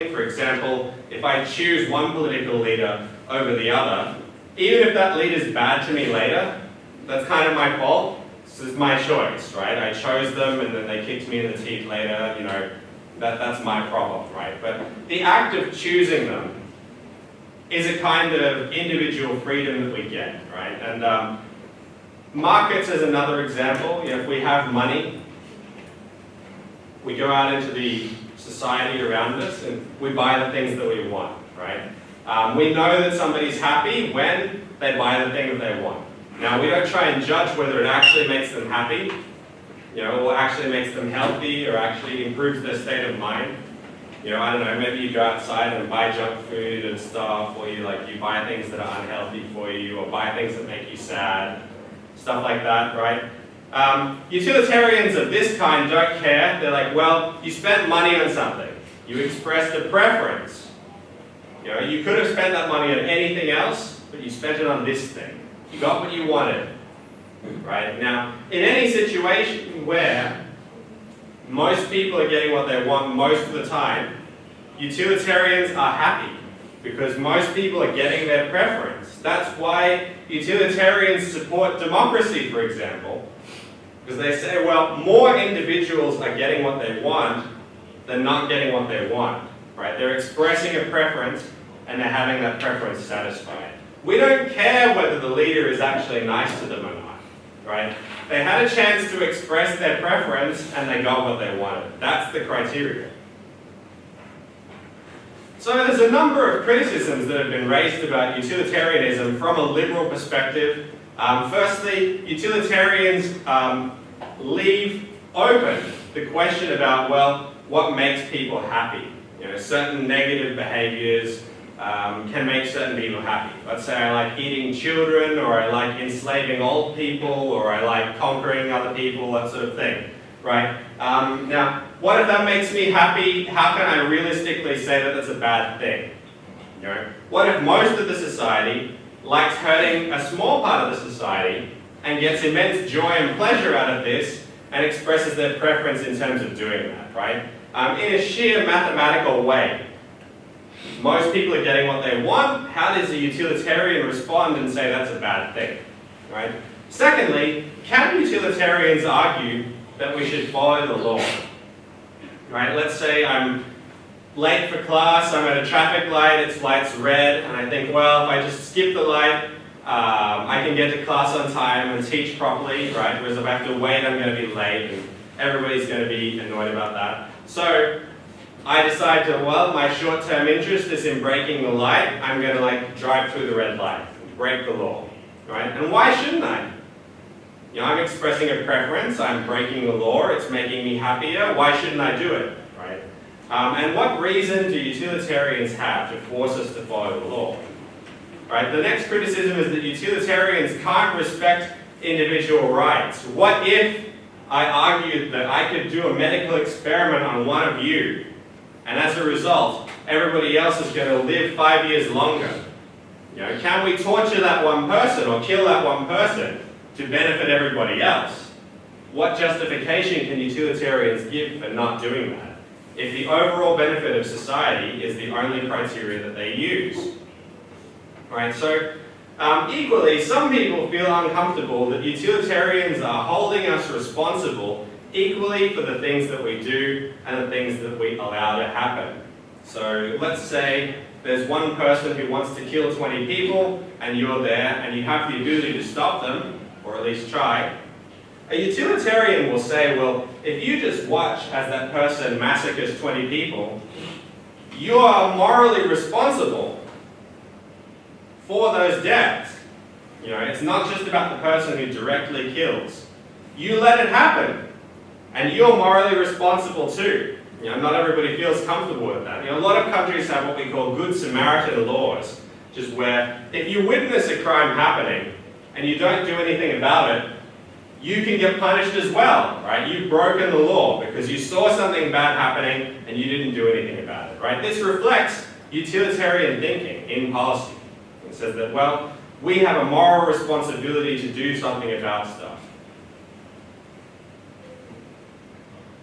For example, if I choose one political leader over the other, even if that leader's bad to me later, that's kind of my fault. This is my choice, right? I chose them and then they kicked me in the teeth later, you know, that's my problem, right? But the act of choosing them is a kind of individual freedom that we get, right? And markets is another example. You know, if we have money, we go out into the society around us and we buy the things that we want, right? We know that somebody's happy when they buy the thing that they want. Now, we don't try and judge whether it actually makes them happy, you know, or actually makes them healthy, or actually improves their state of mind. You know, I don't know, maybe you go outside and buy junk food and stuff, or you buy things that are unhealthy for you, or buy things that make you sad, stuff like that, right? Utilitarians of this kind don't care. They're like, well, you spent money on something. You expressed a preference. You know, you could have spent that money on anything else, but you spent it on this thing. You got what you wanted, right? Now, in any situation where most people are getting what they want most of the time, utilitarians are happy because most people are getting their preference. That's why utilitarians support democracy, for example, because they say, well, more individuals are getting what they want than not getting what they want, right? They're expressing a preference and they're having that preference satisfied. We don't care whether the leader is actually nice to them or not, right? They had a chance to express their preference and they got what they wanted. That's the criteria. So there's a number of criticisms that have been raised about utilitarianism from a liberal perspective. Firstly, utilitarians leave open the question about, well, what makes people happy? You know, certain negative behaviors can make certain people happy. Let's say I like eating children, or I like enslaving old people, or I like conquering other people, that sort of thing, right? Now, what if that makes me happy? How can I realistically say that that's a bad thing? You know, what if most of the society likes hurting a small part of the society and gets immense joy and pleasure out of this and expresses their preference in terms of doing that, right? In a sheer mathematical way. Most people are getting what they want. How does a utilitarian respond and say that's a bad thing, right? Secondly, can utilitarians argue that we should follow the law? Right? Let's say I'm late for class, I'm at a traffic light, light's red, and I think, well, if I just skip the light, I can get to class on time and teach properly, right? Whereas if I have to wait, I'm going to be late, and everybody's going to be annoyed about that. So I decide to, well, my short-term interest is in breaking the light. I'm going to drive through the red light, break the law, right? And why shouldn't I? You know, I'm expressing a preference, I'm breaking the law, it's making me happier, why shouldn't I do it, right? And what reason do utilitarians have to force us to follow the law? Right? The next criticism is that utilitarians can't respect individual rights. What if I argued that I could do a medical experiment on one of you, and as a result, everybody else is going to live 5 years longer? You know, can we torture that one person or kill that one person to benefit everybody else? What justification can utilitarians give for not doing that, if the overall benefit of society is the only criteria that they use? Right, so equally, some people feel uncomfortable that utilitarians are holding us responsible equally for the things that we do and the things that we allow to happen. So let's say there's one person who wants to kill 20 people and you're there and you have the ability to stop them, or at least try. A utilitarian will say, well, if you just watch as that person massacres 20 people, you are morally responsible for those deaths. You know, it's not just about the person who directly kills. You let it happen, and you're morally responsible too. You know, not everybody feels comfortable with that. You know, a lot of countries have what we call Good Samaritan laws, which is where if you witness a crime happening and you don't do anything about it, you can get punished as well, right? You've broken the law because you saw something bad happening and you didn't do anything about it, right? This reflects utilitarian thinking in policy. It says that, well, we have a moral responsibility to do something about stuff.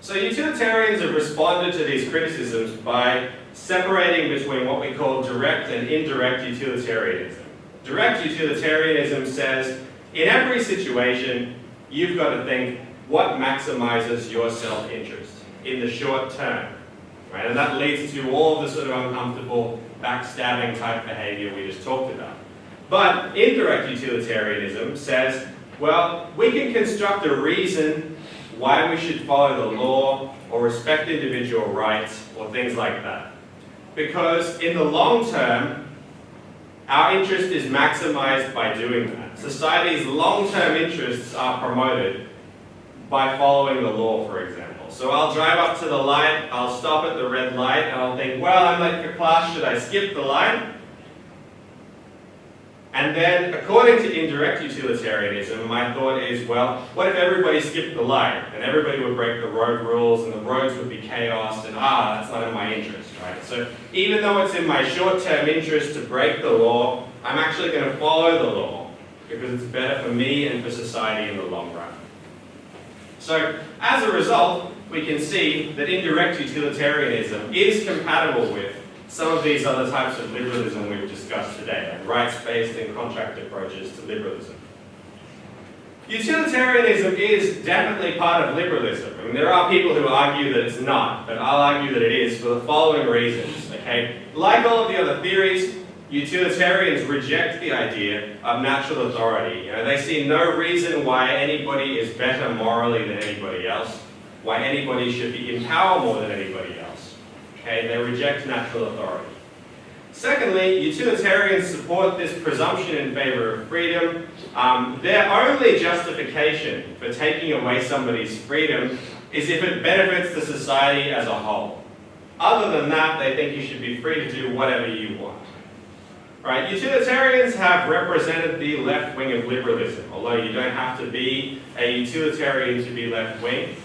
So utilitarians have responded to these criticisms by separating between what we call direct and indirect utilitarianism. Direct utilitarianism says, in every situation, you've got to think what maximizes your self-interest in the short term. Right? And that leads to all the sort of uncomfortable backstabbing type behavior we just talked about. But indirect utilitarianism says, well, we can construct a reason why we should follow the law or respect individual rights or things like that. Because in the long term, our interest is maximized by doing that. Society's long-term interests are promoted by following the law, for example. So I'll drive up to the light, I'll stop at the red light, and I'll think, well, I'm late for class, should I skip the light? And then, according to indirect utilitarianism, my thought is, well, what if everybody skipped the light, and everybody would break the road rules, and the roads would be chaos, and that's not in my interest, right? So even though it's in my short-term interest to break the law, I'm actually going to follow the law, because it's better for me and for society in the long run. So, as a result, we can see that indirect utilitarianism is compatible with some of these other types of liberalism we've discussed today, like rights-based and contract approaches to liberalism. Utilitarianism is definitely part of liberalism. I mean, there are people who argue that it's not, but I'll argue that it is for the following reasons. Okay? Like all of the other theories, utilitarians reject the idea of natural authority. They see no reason why anybody is better morally than anybody else, why anybody should be in power more than anybody else. Okay, they reject natural authority. Secondly, utilitarians support this presumption in favor of freedom. Their only justification for taking away somebody's freedom is if it benefits the society as a whole. Other than that, they think you should be free to do whatever you want. Right? Utilitarians have represented the left wing of liberalism, although you don't have to be a utilitarian to be left wing.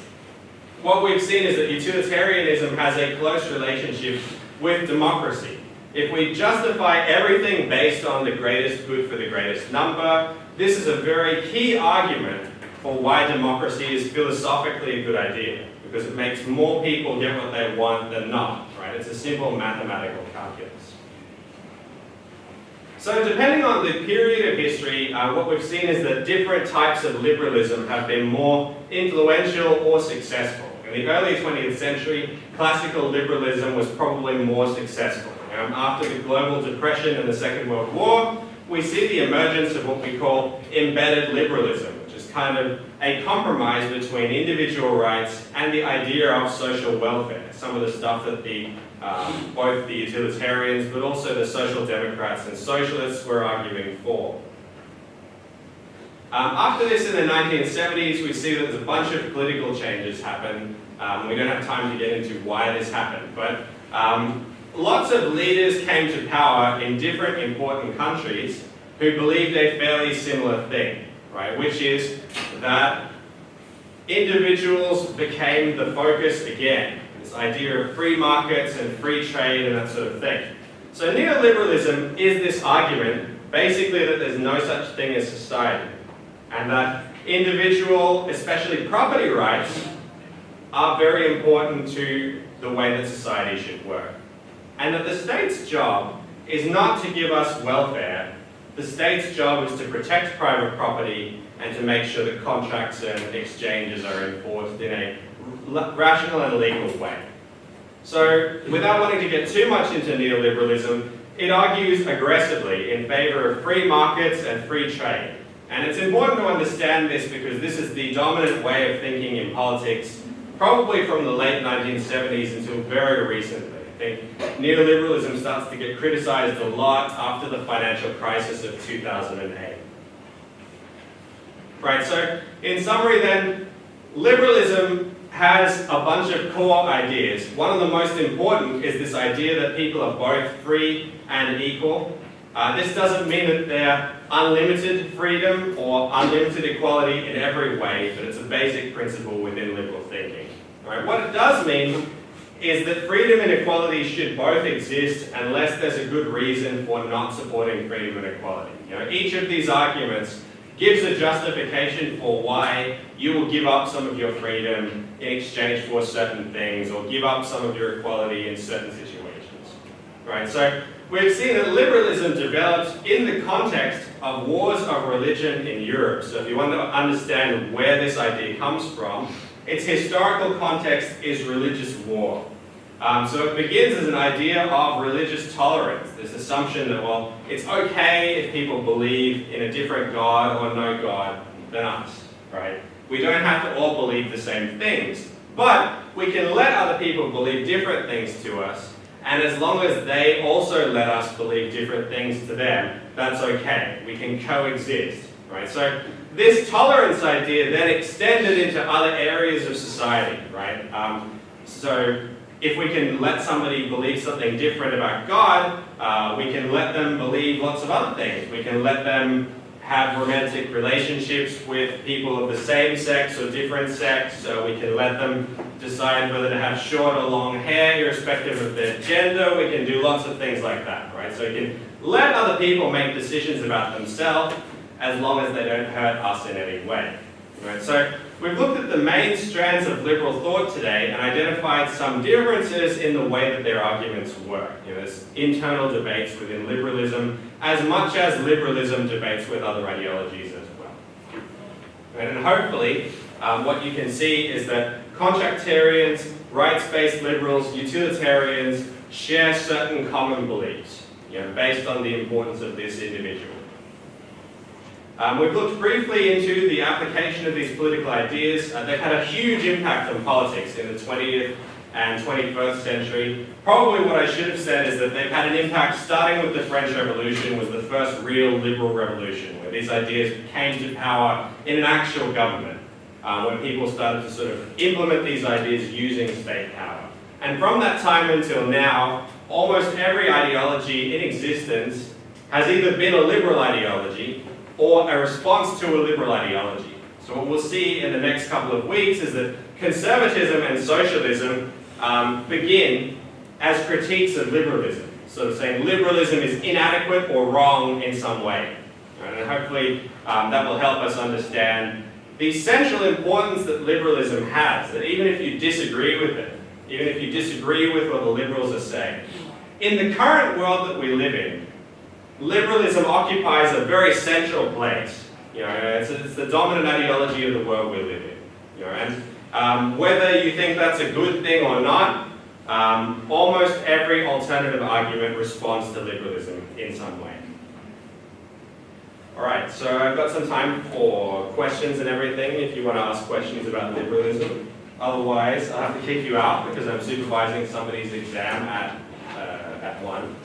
What we've seen is that utilitarianism has a close relationship with democracy. If we justify everything based on the greatest good for the greatest number, this is a very key argument for why democracy is philosophically a good idea, because it makes more people get what they want than not, right? It's a simple mathematical calculus. So depending on the period of history, what we've seen is that different types of liberalism have been more influential or successful. In the early 20th century, classical liberalism was probably more successful. After the global depression and the Second World War, we see the emergence of what we call embedded liberalism, which is kind of a compromise between individual rights and the idea of social welfare, some of the stuff that both the utilitarians but also the social democrats and socialists were arguing for. After this, in the 1970s, we see that there's a bunch of political changes happen. We don't have time to get into why this happened, but lots of leaders came to power in different important countries who believed a fairly similar thing, right? Which is that individuals became the focus again. This idea of free markets and free trade and that sort of thing. So neoliberalism is this argument, basically, that there's no such thing as society, and that individual, especially property rights, are very important to the way that society should work. And that the state's job is not to give us welfare. The state's job is to protect private property and to make sure that contracts and exchanges are enforced in a rational and legal way. So, without wanting to get too much into neoliberalism, it argues aggressively in favor of free markets and free trade. And it's important to understand this because this is the dominant way of thinking in politics, probably from the late 1970s until very recently. I think neoliberalism starts to get criticized a lot after the financial crisis of 2008. Right, so in summary then, liberalism has a bunch of core ideas. One of the most important is this idea that people are both free and equal. This doesn't mean that they're unlimited freedom or unlimited equality in every way, but it's a basic principle within liberal thinking. Right? What it does mean is that freedom and equality should both exist unless there's a good reason for not supporting freedom and equality. Each of these arguments gives a justification for why you will give up some of your freedom in exchange for certain things, or give up some of your equality in certain situations. right? So we've seen that liberalism developed in the context of wars of religion in Europe. So if you want to understand where this idea comes from, its historical context is religious war. So it begins as an idea of religious tolerance, this assumption that, well, it's okay if people believe in a different God or no God than us, right? We don't have to all believe the same things, but we can let other people believe different things to us, and as long as they also let us believe different things to them, that's okay. We can coexist, right? So this tolerance idea then extended into other areas of society, right? So if we can let somebody believe something different about God, we can let them believe lots of other things. We can let them have romantic relationships with people of the same sex or different sex, so we can let them decide whether to have short or long hair, irrespective of their gender. We can do lots of things like that, right? So we can let other people make decisions about themselves as long as they don't hurt us in any way, right? So we've looked at the main strands of liberal thought today and identified some differences in the way that their arguments work. There's internal debates within liberalism as much as liberalism debates with other ideologies as well. And hopefully, what you can see is that contractarians, rights-based liberals, utilitarians share certain common beliefs, based on the importance of this individual. We've looked briefly into the application of these political ideas. They've had a huge impact on politics in the 20th and 21st century. Probably what I should have said is that they've had an impact starting with the French Revolution, was the first real liberal revolution, where these ideas came to power in an actual government, when people started to sort of implement these ideas using state power. And from that time until now, almost every ideology in existence has either been a liberal ideology or a response to a liberal ideology. So what we'll see in the next couple of weeks is that conservatism and socialism begin as critiques of liberalism, sort of saying liberalism is inadequate or wrong in some way. Right? And hopefully that will help us understand the central importance that liberalism has, that even if you disagree with it, even if you disagree with what the liberals are saying, in the current world that we live in, liberalism occupies a very central place. It's the dominant ideology of the world we live in. And whether you think that's a good thing or not, almost every alternative argument responds to liberalism in some way. All right, so I've got some time for questions and everything if you want to ask questions about liberalism. Otherwise, I'll have to kick you out because I'm supervising somebody's exam at 1.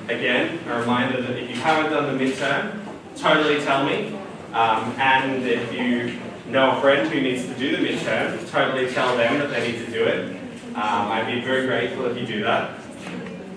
Again, a reminder that if you haven't done the midterm, totally tell me. And if you know a friend who needs to do the midterm, totally tell them that they need to do it. I'd be very grateful if you do that.